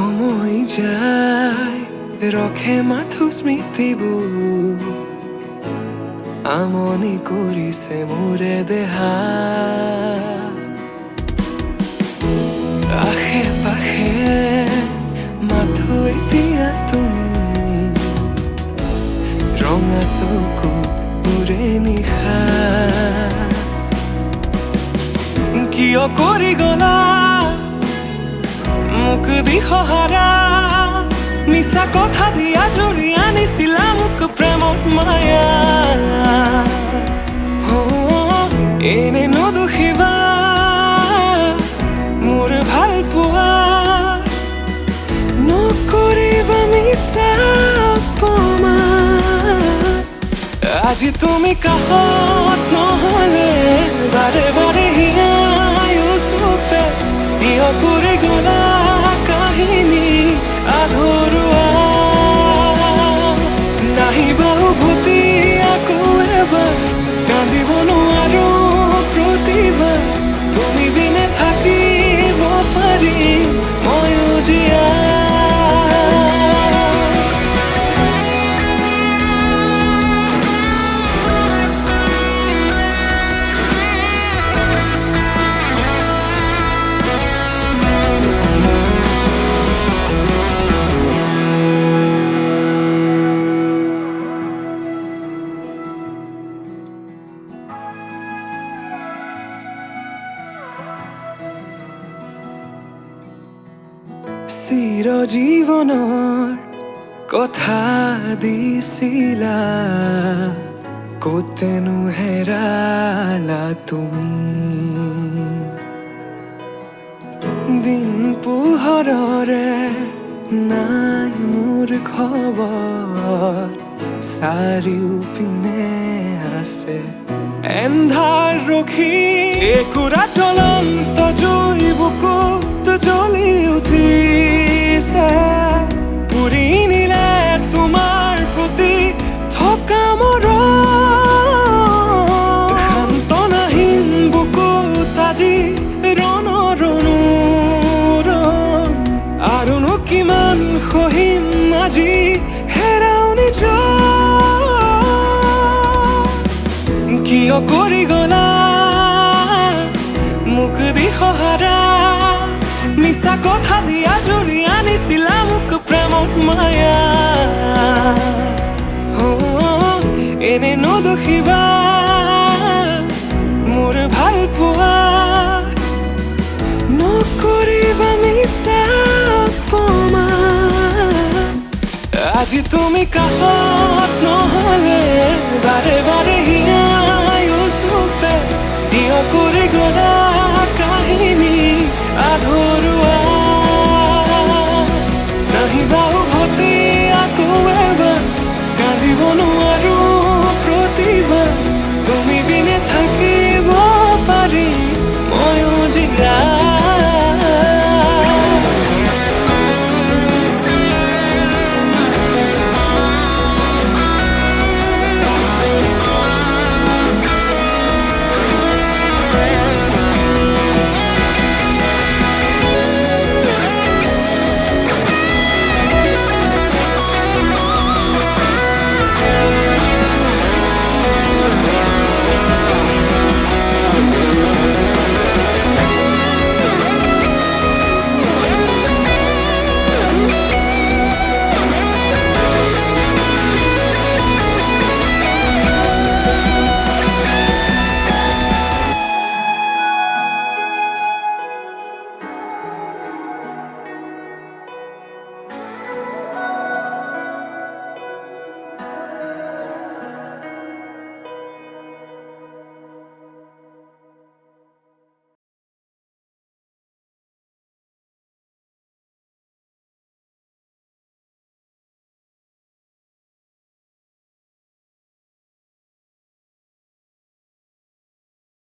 সময় যায় ৰখে মাথো স্মৃতিবোৰ আমনি কৰিছে মোৰে দেহা আশে পাশে মাথো এতিয়া তুমি ৰঙা চকু মোৰে নিশা কিয় কৰি গলা মোক দিশহাৰা মিছা কথা দিয়া জৰি আনিছিলা মোক প্ৰেমত মায়া এনে নদুখিবা মোৰ ভাল পোৱা নকৰিবা মিছা অপমান আজি তুমি কাষত নহলে বাৰে বাৰে হিয়াই ওচৰতে কিয় কৰি গলা কাহিনী আধৰুৱা নাহিবা উভতি আকৌ এবাৰ কান্দিব নোৱাৰো প্ৰতিভা তুমি বিনে থাকিব পাৰিম ময়ো জীয়া চিৰজীৱনৰ কথা দিছিলা ক'তেনো হেৰালা তুমি দিন পোহৰৰে নাই মোৰ খবৰ চাৰিওপিনে আছে এন্ধাৰ ৰখি একুৰা জ্বলন্ত জুই বুকুত জ্বলি উঠিছে পুৰি নিলে তোমাৰ প্ৰতি থকা মৰম সান্তনাহীন বুকুত আজি ৰণৰণুৰণ আৰুনো কিমান সহিম আজি হেৰাও নিজৰ কিয় কৰি গলা মোক দিশহাৰা মিছা কথা দিয়া জৰি আনিছিলা মোক প্ৰেমত মায়া এনে নদুখিবা মোৰ ভাল পোৱা নকৰিবা মিছা অপমান আজি তুমি কাষত নহলে বাৰে বাৰে হিয়াই ওচৰতে কিয় কৰি গলা কাহিনী আধৰুৱা